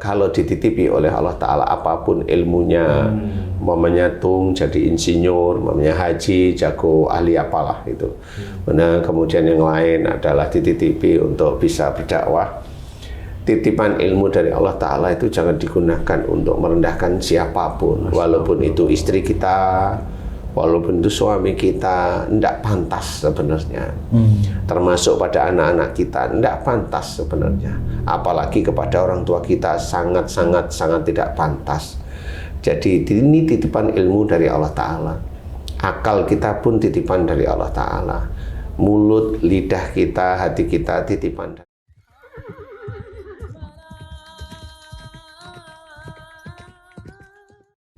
kalau dititipi oleh Allah Ta'ala apapun ilmunya, mamanya tung jadi insinyur, mamanya haji jago ahli apalah itu. Nah, kemudian yang lain adalah dititipi untuk bisa berdakwah. Titipan ilmu dari Allah Ta'ala itu jangan digunakan untuk merendahkan siapapun, walaupun itu istri kita, walaupun itu suami kita, tidak pantas sebenarnya. Termasuk pada anak-anak kita, tidak pantas sebenarnya. Apalagi kepada orang tua kita sangat tidak pantas. Jadi ini titipan ilmu dari Allah Ta'ala. Akal kita pun titipan dari Allah Ta'ala. Mulut, lidah kita, hati kita titipan.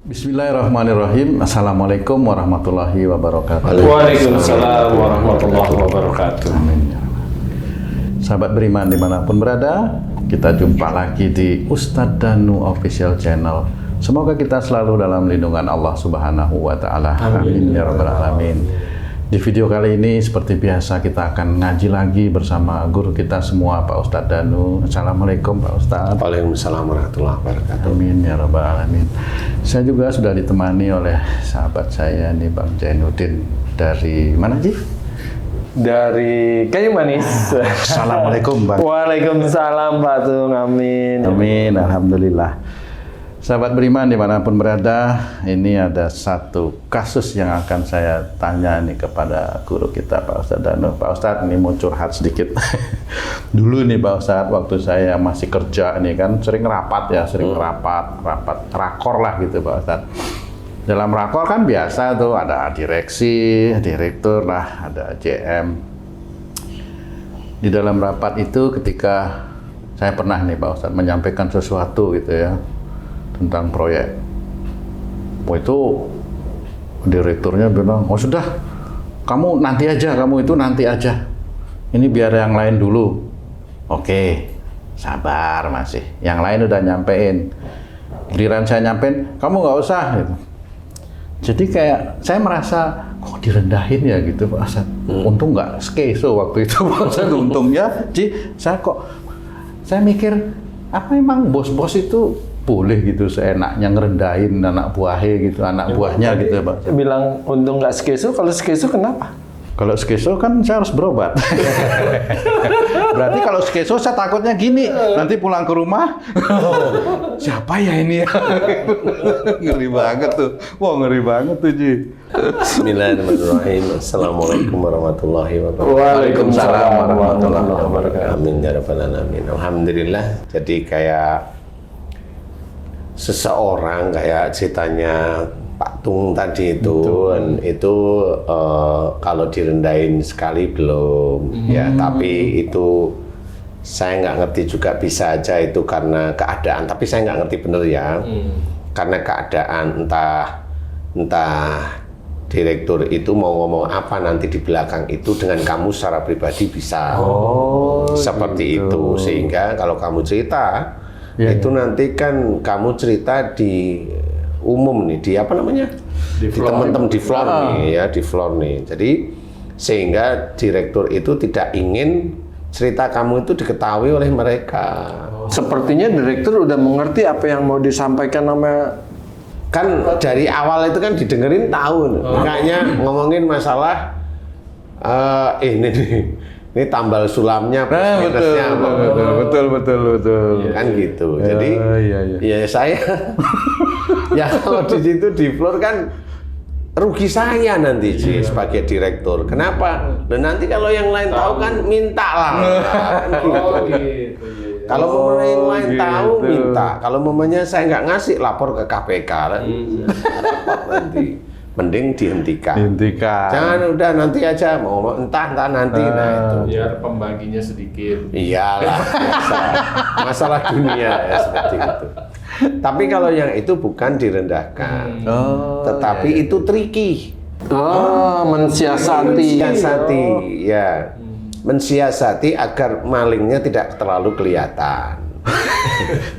Bismillahirrahmanirrahim. Assalamualaikum warahmatullahi wabarakatuh. Waalaikumsalam warahmatullahi wabarakatuh. Amin. Sahabat beriman dimanapun berada, kita jumpa lagi di Ustadz Danu Official Channel. Semoga kita selalu dalam lindungan Allah Subhanahu wa Ta'ala. Amin ya rabbal alamin. Di video kali ini seperti biasa kita akan ngaji lagi bersama guru kita semua, Pak Ustadz Danu. Assalamualaikum Pak Ustadz. Waalaikumsalam warahmatullahi wabarakatuh. Amin ya rabbal alamin. Saya juga sudah ditemani oleh sahabat saya nih, Bang Jainuddin. Dari mana Ji? Dari Kayu Manis. Assalamualaikum Bang. Waalaikumsalam Pak Tung. Amin. Amin, alhamdulillah. Sahabat beriman dimanapun berada, ini ada satu kasus yang akan saya tanya nih kepada guru kita Pak Ustadz Danu. Pak Ustadz, ini mau curhat sedikit. Dulu nih Pak Ustadz, waktu saya masih kerja nih kan sering rapat ya, rapat rakor lah gitu Pak Ustadz. Dalam rakor kan biasa tuh ada direksi, direktur lah, ada JM. Di dalam rapat itu ketika saya pernah nih Pak Ustadz menyampaikan sesuatu gitu ya, tentang proyek. Itu direkturnya bilang, oh sudah, kamu nanti aja, kamu itu nanti aja. Ini biar yang lain dulu. Oke, sabar masih. Yang lain udah nyampein. Giliran saya nyampein, kamu nggak usah. Gitu. Jadi kayak saya merasa, kok direndahin ya gitu Pak Ustadz. Untung nggak skeso waktu itu Pak Ustadz. Untungnya, saya mikir, apa emang bos-bos itu boleh gitu seenaknya ngerendahin anak buahnya gitu, anak buahnya gitu Pak. Bilang untung nggak skeso, kalau skeso kenapa? Kalau skeso kan saya harus berobat. Berarti kalau skeso saya takutnya gini, nanti pulang ke rumah, siapa ya ini? Ngeri banget tuh. Wah ngeri banget tuh Ji. Bismillahirrahmanirrahim. Assalamualaikum warahmatullahi wabarakatuh. Waalaikumsalam warahmatullahi wabarakatuh. Amin ya rabbal alamin. Alhamdulillah. Jadi kayak seseorang kayak ceritanya Pak Tung tadi itu kalau direndahin sekali belum ya, tapi itu saya nggak ngerti juga, bisa aja itu karena keadaan, tapi saya nggak ngerti bener ya, karena keadaan entah direktur itu mau ngomong apa nanti di belakang itu dengan kamu secara pribadi bisa seperti itu, sehingga kalau kamu cerita itu nanti kan kamu cerita di umum nih, di apa namanya, di teman-teman di floor nih ya, di floor nih. Jadi sehingga direktur itu tidak ingin cerita kamu itu diketahui oleh mereka. Sepertinya direktur udah mengerti apa yang mau disampaikan sama, kan dari awal itu kan didengerin tahu, makanya ngomongin masalah ini nih. Ini tambal sulamnya, minusnya, betul. kan gitu. Jadi ya saya, ya kalau di situ di floor kan rugi saya nanti sih sebagai direktur. Kenapa? Dan nanti kalau yang lain tahu kan minta lah. Kan gitu. Kalau momennya yang lain tahu minta. Kalau momennya saya nggak ngasih, lapor ke KPK kan. Nanti. Mending dihentikan. Jangan udah nanti aja, mau entah nanti. Nah itu. Biar pembaginya sedikit. Iyalah, biasa. Masalah dunia ya seperti itu. Tapi kalau yang itu bukan direndahkan, tetapi itu tricky. mensiasati. Ya. Mensiasati agar malingnya tidak terlalu kelihatan.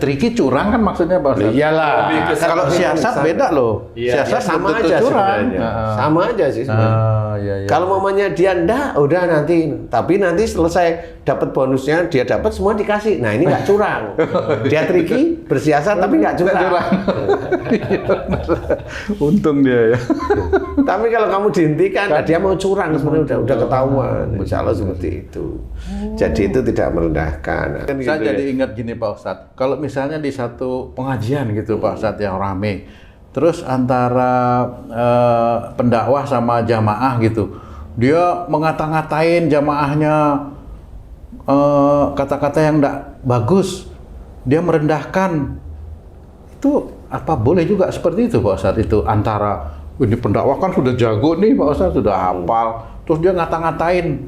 Tricky curang kan maksudnya Pak Ustadz? Iyalah. Kalau siasat beda loh. Iya, Siasat sama betul aja curang. sebenarnya. Sama aja sih sebenarnya. Iya. Kalau mamanya dia enggak, udah nanti. Tapi nanti selesai dapat bonusnya, dia dapat semua dikasih. Nah, ini nggak curang. Dia tricky, bersiasat tapi nggak curang. Untung dia ya. Tapi kalau kamu dihentikan, nah dia mau curang sebenarnya udah ketahuan. Insya Allah seperti itu. Jadi itu tidak merendahkan. Saya jadi ingat gini Pak Ustadz, kalau misalnya di satu pengajian gitu Pak Ustadz yang rame, terus antara pendakwah sama jamaah gitu, dia ngata-ngatain jamaahnya kata-kata yang tidak bagus, dia merendahkan. Itu apa boleh juga seperti itu Pak Ustadz? Itu antara ini pendakwah kan sudah jago nih Pak Ustadz, sudah hafal, terus dia ngata-ngatain,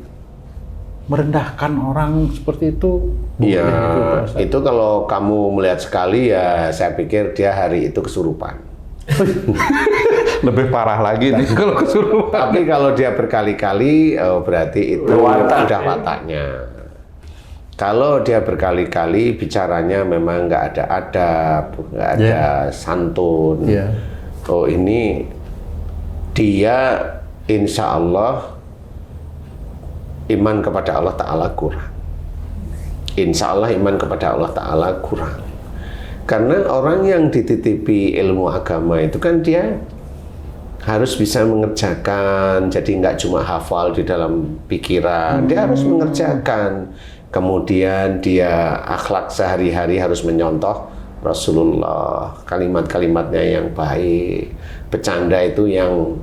merendahkan orang seperti itu. Iya, gitu, itu kalau kamu melihat sekali ya saya pikir dia hari itu kesurupan. Lebih parah lagi nih kalau kesurupan. Tapi kalau dia berkali-kali berarti itu udah wataknya. Kalau dia berkali-kali bicaranya memang nggak ada adab, nggak ada santun. Oh ini dia insya Allah iman kepada Allah Ta'ala kurang. Insya Allah iman kepada Allah Ta'ala kurang. Karena orang yang dititipi ilmu agama itu kan dia harus bisa mengerjakan, jadi nggak cuma hafal di dalam pikiran, dia harus mengerjakan. Kemudian dia akhlak sehari-hari harus menyontoh Rasulullah, kalimat-kalimatnya yang baik, bercanda itu yang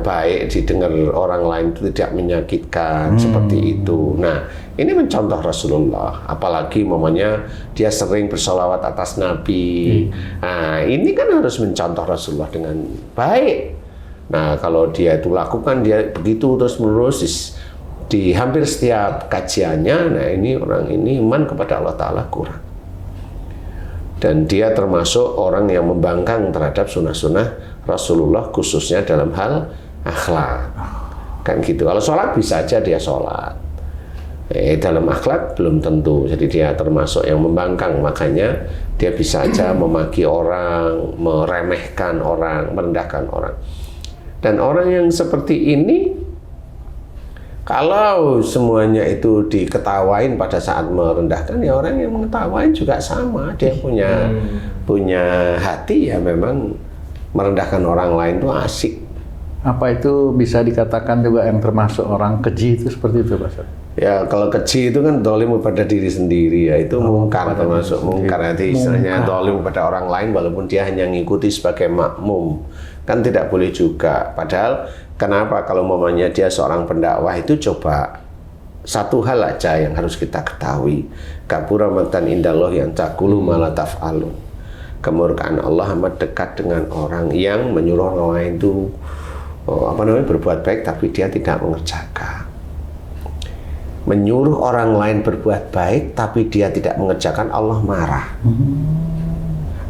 baik didengar orang lain itu tidak menyakitkan, seperti itu. Nah, ini mencontoh Rasulullah, apalagi mamanya dia sering bersolawat atas Nabi. Nah, ini kan harus mencontoh Rasulullah dengan baik. Nah, kalau dia itu lakukan, dia begitu terus-menerus di hampir setiap kajiannya, nah ini orang ini iman kepada Allah Ta'ala kurang. Dan dia termasuk orang yang membangkang terhadap sunnah-sunnah Rasulullah khususnya dalam hal akhlak. Kan gitu. Kalau sholat bisa aja dia sholat. Dalam akhlak belum tentu. Jadi dia termasuk yang membangkang. Makanya dia bisa aja memaki orang, meremehkan orang, merendahkan orang. Dan orang yang seperti ini, kalau semuanya itu diketawain pada saat merendahkan, ya orang yang mengetawain juga sama. Dia punya hati ya memang merendahkan orang lain itu asik. Apa itu bisa dikatakan juga yang termasuk orang keji itu seperti itu Pak Ustaz? Ya kalau keji itu kan dolim pada diri sendiri ya, itu mungkar, termasuk mungkar. Nanti istilahnya dolim pada orang lain walaupun dia hanya ngikuti sebagai makmum, kan tidak boleh juga. Padahal kenapa kalau mamanya dia seorang pendakwah itu coba satu hal aja yang harus kita ketahui, kabura maqtan indallah yang taqulu ma la taf'alun. Kemurkaan Allah amat dekat dengan orang yang menyuruh orang lain itu berbuat baik tapi dia tidak mengerjakan. Menyuruh orang lain berbuat baik tapi dia tidak mengerjakan, Allah marah.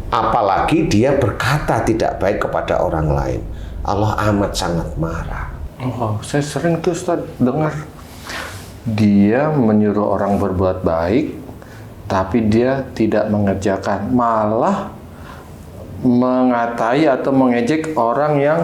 Apalagi dia berkata tidak baik kepada orang lain, Allah amat sangat marah. Oh, saya sering tuh Ustaz dengar dia menyuruh orang berbuat baik tapi dia tidak mengerjakan, malah mengatai atau mengejek orang yang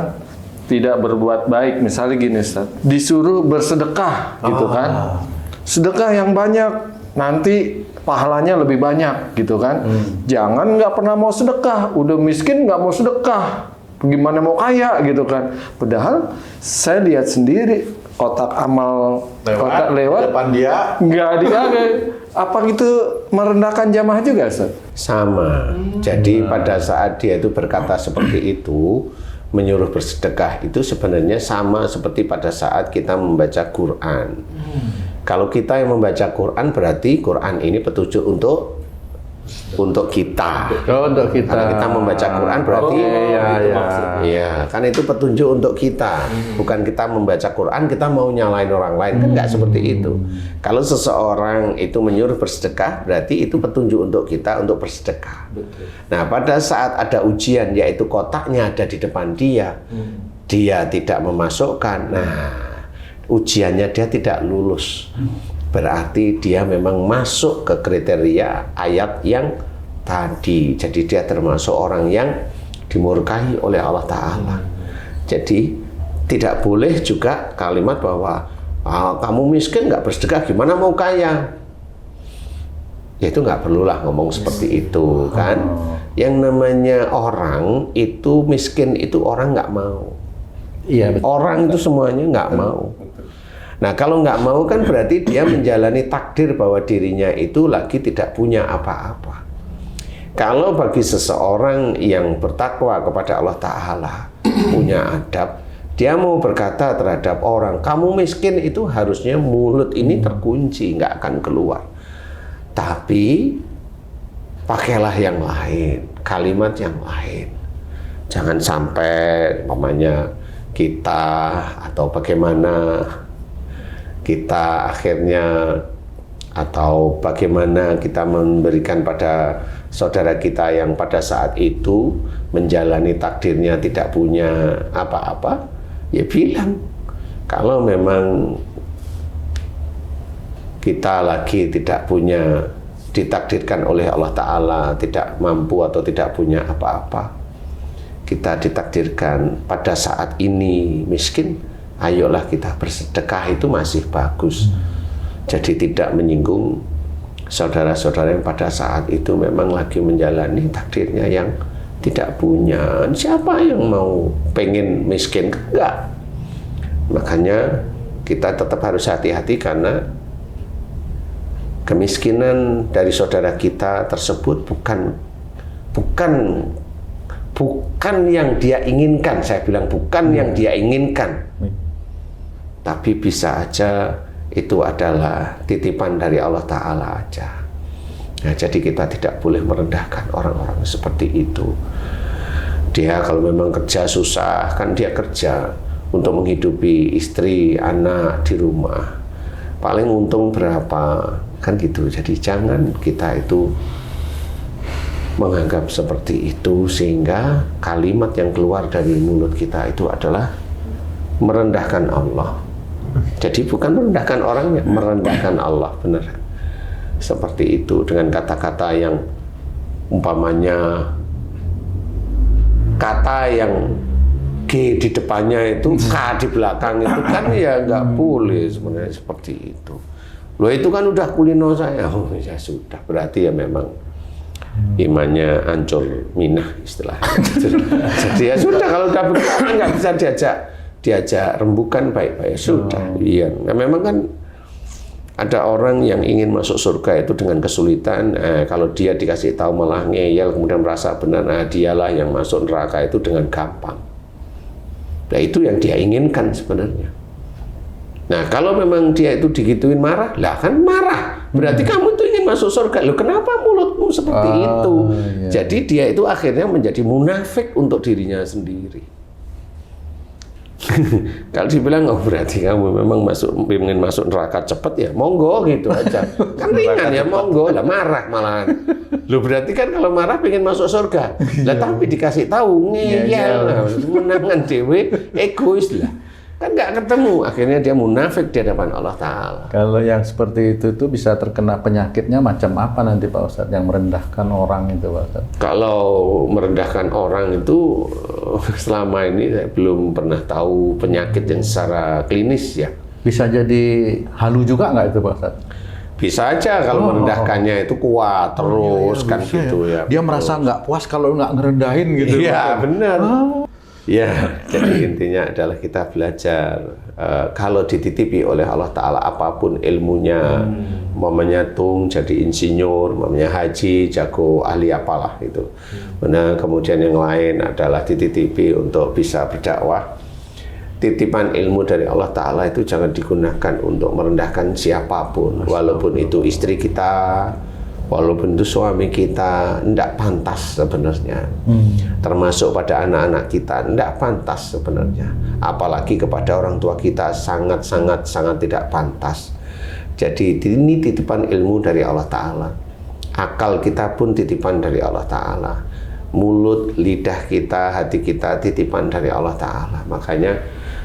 tidak berbuat baik. Misalnya gini Ustaz, disuruh bersedekah gitu kan, sedekah yang banyak nanti pahalanya lebih banyak gitu kan. Jangan nggak pernah mau sedekah, udah miskin nggak mau sedekah, gimana mau kaya gitu kan. Padahal saya lihat sendiri kotak amal lewat depan dia nggak dipakai. Apa gitu merendahkan jamaah juga Ustaz? Sama. Jadi pada saat dia itu berkata seperti itu, menyuruh bersedekah itu sebenarnya sama seperti pada saat kita membaca Quran. Kalau kita yang membaca Quran berarti Quran ini petunjuk untuk kita. Untuk kita. Kalau kita membaca Quran berarti kan itu petunjuk untuk kita. Bukan kita membaca Quran kita mau nyalain orang lain, kan nggak seperti itu. Kalau seseorang itu menyuruh bersedekah berarti itu petunjuk untuk kita untuk bersedekah. Nah, pada saat ada ujian yaitu kotaknya ada di depan dia, dia tidak memasukkan. Nah, ujiannya dia tidak lulus. Berarti dia memang masuk ke kriteria ayat yang tadi. Jadi dia termasuk orang yang dimurkahi oleh Allah Ta'ala. Jadi tidak boleh juga kalimat bahwa kamu miskin nggak bersedekah, gimana mau kaya? Ya itu nggak perlulah ngomong seperti itu kan. Yang namanya orang itu miskin itu orang nggak mau. Iya, betul. Orang itu semuanya nggak mau. Nah kalau nggak mau kan berarti dia menjalani takdir bahwa dirinya itu lagi tidak punya apa-apa. Kalau bagi seseorang yang bertakwa kepada Allah Ta'ala, punya adab, dia mau berkata terhadap orang, kamu miskin, itu harusnya mulut ini terkunci, nggak akan keluar. Tapi pakailah yang lain, kalimat yang lain. Jangan sampai umpamanya kita atau bagaimana kita akhirnya atau bagaimana kita memberikan pada saudara kita yang pada saat itu menjalani takdirnya tidak punya apa-apa, ya bilang kalau memang kita lagi tidak punya, ditakdirkan oleh Allah Ta'ala tidak mampu atau tidak punya apa-apa, kita ditakdirkan pada saat ini miskin, ayolah kita bersedekah, itu masih bagus. Jadi tidak menyinggung saudara-saudara yang pada saat itu memang lagi menjalani takdirnya yang tidak punya. Siapa yang mau pengen miskin? Enggak. Makanya kita tetap harus hati-hati karena kemiskinan dari saudara kita tersebut bukan yang dia inginkan. Saya bilang bukan yang dia inginkan. Tapi bisa aja itu adalah titipan dari Allah Ta'ala aja. Nah, jadi kita tidak boleh merendahkan orang-orang seperti itu. Dia kalau memang kerja susah, kan dia kerja untuk menghidupi istri, anak di rumah. Paling untung berapa, kan gitu. Jadi jangan kita itu menganggap seperti itu, sehingga kalimat yang keluar dari mulut kita itu adalah merendahkan Allah. Jadi bukan merendahkan orangnya, merendahkan Allah, benar. Seperti itu dengan kata-kata yang umpamanya kata yang G di depannya itu K di belakang itu kan ya nggak boleh sebenarnya seperti itu. Loh itu kan udah kulino saya, oh ya sudah, berarti ya memang imannya hancur minah istilahnya. Jadi ya sudah, kalau udah begitu nggak bisa diajak rembukan baik-baik, sudah. Iya, nah, memang kan ada orang yang ingin masuk surga itu dengan kesulitan. Kalau dia dikasih tahu malah ngeyel, kemudian merasa benar, nah dialah yang masuk neraka itu dengan gampang. Nah itu yang dia inginkan sebenarnya. Nah kalau memang dia itu digituin marah, lah kan marah. Berarti kamu itu ingin masuk surga. Loh kenapa mulutmu seperti itu? Iya. Jadi dia itu akhirnya menjadi munafik untuk dirinya sendiri. Kalau dibilang, oh berarti kamu memang ingin masuk neraka cepat, ya monggo gitu aja. Kan ringan ya, monggo lah, marah malahan. Loh berarti kan kalau marah pengen masuk surga. Lah tapi dikasih tahu ngeyel, menangan dewe, egois lah. Kan nggak ketemu, akhirnya dia munafik di hadapan Allah Ta'ala. Kalau yang seperti itu tuh bisa terkena penyakitnya macam apa nanti Pak Ustadz, yang merendahkan orang itu Pak Ustadz? Kalau merendahkan orang itu selama ini saya belum pernah tahu penyakit yang secara klinis ya. Bisa jadi halu juga nggak itu Pak Ustadz? Bisa aja kalau merendahkannya itu kuat terus kan gitu ya. Dia merasa nggak puas kalau nggak ngerendahin gitu. Iya benar. Ya, jadi intinya adalah kita belajar kalau dititipi oleh Allah Ta'ala apapun ilmunya, mamanya tung jadi insinyur, mamanya haji, jago ahli apalah itu. Nah, kemudian yang lain adalah dititipi untuk bisa berdakwah. Titipan ilmu dari Allah Ta'ala itu jangan digunakan untuk merendahkan siapapun, walaupun itu istri kita, walaupun itu suami kita, tidak pantas sebenarnya. Termasuk pada anak-anak kita, tidak pantas sebenarnya. Apalagi kepada orang tua kita sangat tidak pantas. Jadi ini titipan ilmu dari Allah Ta'ala. Akal kita pun titipan dari Allah Ta'ala. Mulut, lidah kita, hati kita titipan dari Allah Ta'ala. Makanya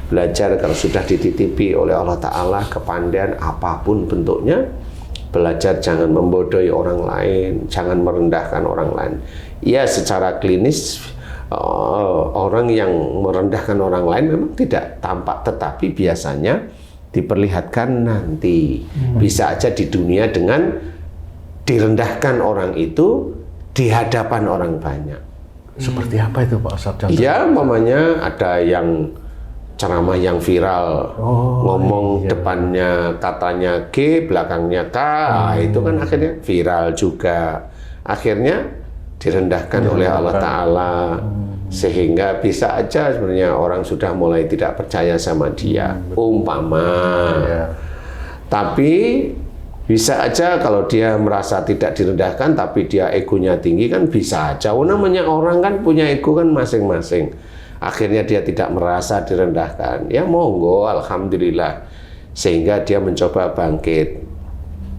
belajar kalau sudah dititipi oleh Allah Ta'ala kepandaian apapun bentuknya, belajar jangan membodohi orang lain, jangan merendahkan orang lain. Ya secara klinis orang yang merendahkan orang lain memang tidak tampak, tetapi biasanya diperlihatkan nanti. Bisa aja di dunia dengan direndahkan orang itu di hadapan orang banyak. Seperti apa itu Pak Ustadz? Ya, mamanya ada yang ceramah yang viral, ngomong depannya katanya G, belakangnya K, itu kan akhirnya viral juga. Akhirnya direndahkan oleh Allah Ta'ala, sehingga bisa aja sebenarnya orang sudah mulai tidak percaya sama dia, umpama. Tapi bisa aja kalau dia merasa tidak direndahkan, tapi dia egonya tinggi, kan bisa aja. Namanya orang kan punya ego kan masing-masing. Akhirnya dia tidak merasa direndahkan. Ya monggo, alhamdulillah. Sehingga dia mencoba bangkit.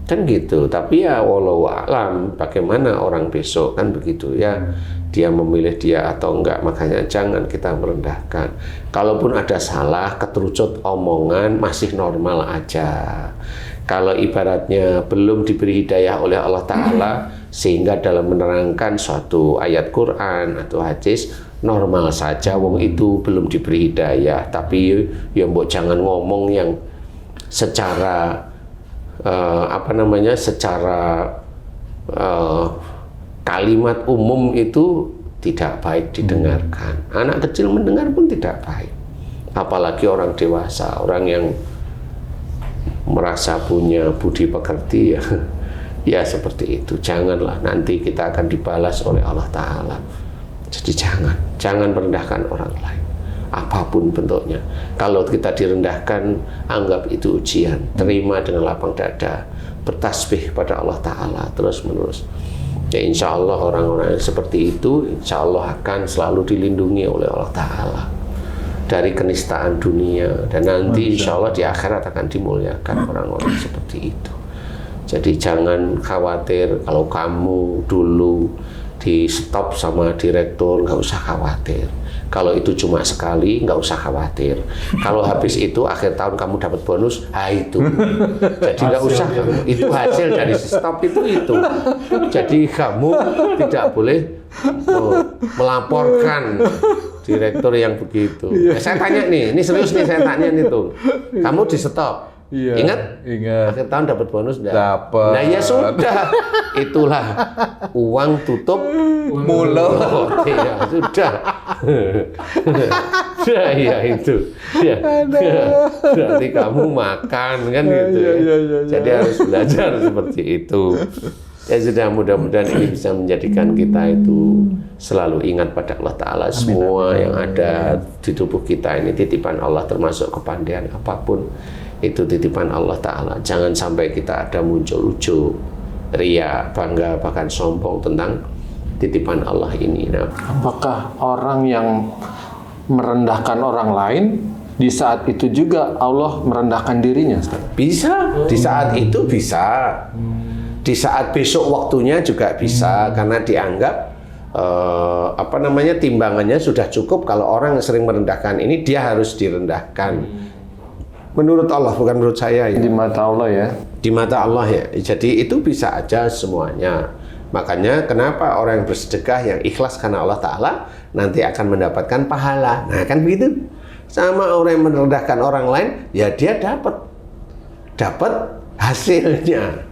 Kan gitu. Tapi ya walau alam, bagaimana orang besok, kan begitu ya. Dia memilih dia atau enggak, makanya jangan kita merendahkan. Kalaupun ada salah, keterucut omongan, masih normal aja. Kalau ibaratnya belum diberi hidayah oleh Allah Ta'ala, sehingga dalam menerangkan suatu ayat Quran atau hadis, normal saja, wong itu belum diberi hidayah. Tapi ya mbok jangan ngomong yang secara secara kalimat umum itu tidak baik didengarkan. Anak kecil mendengar pun tidak baik. Apalagi orang dewasa, orang yang merasa punya budi pekerti ya, ya seperti itu. Janganlah, nanti kita akan dibalas oleh Allah Ta'ala. Jadi jangan merendahkan orang lain, apapun bentuknya. Kalau kita direndahkan, anggap itu ujian, terima dengan lapang dada, bertasbih pada Allah Ta'ala terus menerus. Ya insya Allah orang-orang yang seperti itu, insya Allah akan selalu dilindungi oleh Allah Ta'ala dari kenistaan dunia, dan nanti insya Allah di akhirat akan dimuliakan orang-orang seperti itu. Jadi jangan khawatir kalau kamu dulu di stop sama direktur, nggak usah khawatir. Kalau itu cuma sekali, nggak usah khawatir. Kalau habis itu akhir tahun kamu dapat bonus, itu. Jadi nggak usah, itu hasil dari stop itu. Jadi kamu tidak boleh melaporkan direktur yang begitu. Saya tanya nih, ini serius nih saya tanya nih tuh. Kamu di stop. Iya, Ingat? Akhir tahun dapat bonus enggak? Dapat. Nah ya sudah, itulah uang tutup mulut. Ya sudah. Ya itu. Ya. Berarti kamu makan kan gitu. Jadi harus belajar seperti itu. Ya sudah, mudah-mudahan ini bisa menjadikan kita itu selalu ingat pada Allah Ta'ala. Semua yang ada di tubuh kita ini titipan Allah, termasuk kepandaian apapun. Itu titipan Allah Ta'ala. Jangan sampai kita ada muncul ujub, ria, bangga, bahkan sombong tentang titipan Allah ini. Nah, apakah orang yang merendahkan orang lain, di saat itu juga Allah merendahkan dirinya? Bisa, di saat itu bisa. Di saat besok waktunya juga bisa, karena dianggap timbangannya sudah cukup. Kalau orang yang sering merendahkan ini, dia harus direndahkan. Menurut Allah, bukan menurut saya ya. Di mata Allah ya. Di mata Allah ya. Jadi itu bisa aja semuanya. Makanya kenapa orang yang bersedekah yang ikhlas karena Allah Ta'ala nanti akan mendapatkan pahala. Nah kan begitu. Sama orang yang merendahkan orang lain, ya dia dapat hasilnya.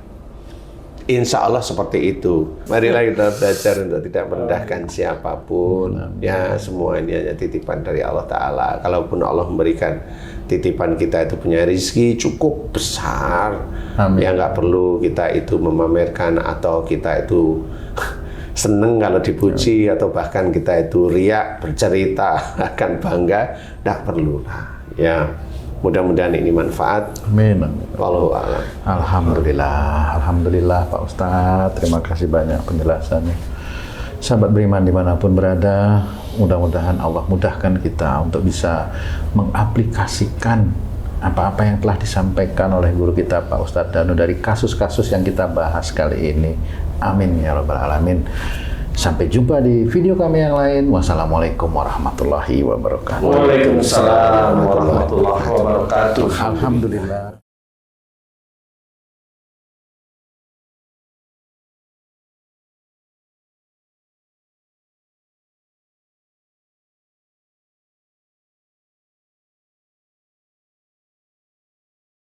Insya Allah seperti itu. Marilah kita belajar untuk tidak merendahkan siapapun. Ya semua ini hanya titipan dari Allah Ta'ala. Kalaupun Allah memberikan titipan, kita itu punya rezeki cukup besar. Amin. Ya nggak perlu kita itu memamerkan atau kita itu seneng kalau dipuji atau bahkan kita itu riak bercerita akan bangga. Nggak perlu. Ya. Mudah-mudahan ini manfaat. Amin. Wallahu a'lam. Alhamdulillah Pak Ustadz. Terima kasih banyak penjelasannya. Sahabat beriman dimanapun berada, mudah-mudahan Allah mudahkan kita untuk bisa mengaplikasikan apa-apa yang telah disampaikan oleh guru kita Pak Ustadz Danu dari kasus-kasus yang kita bahas kali ini. Amin ya rabbal alamin. Sampai jumpa di video kami yang lain. Wassalamualaikum warahmatullahi wabarakatuh. Waalaikumsalam warahmatullahi wabarakatuh. Alhamdulillah.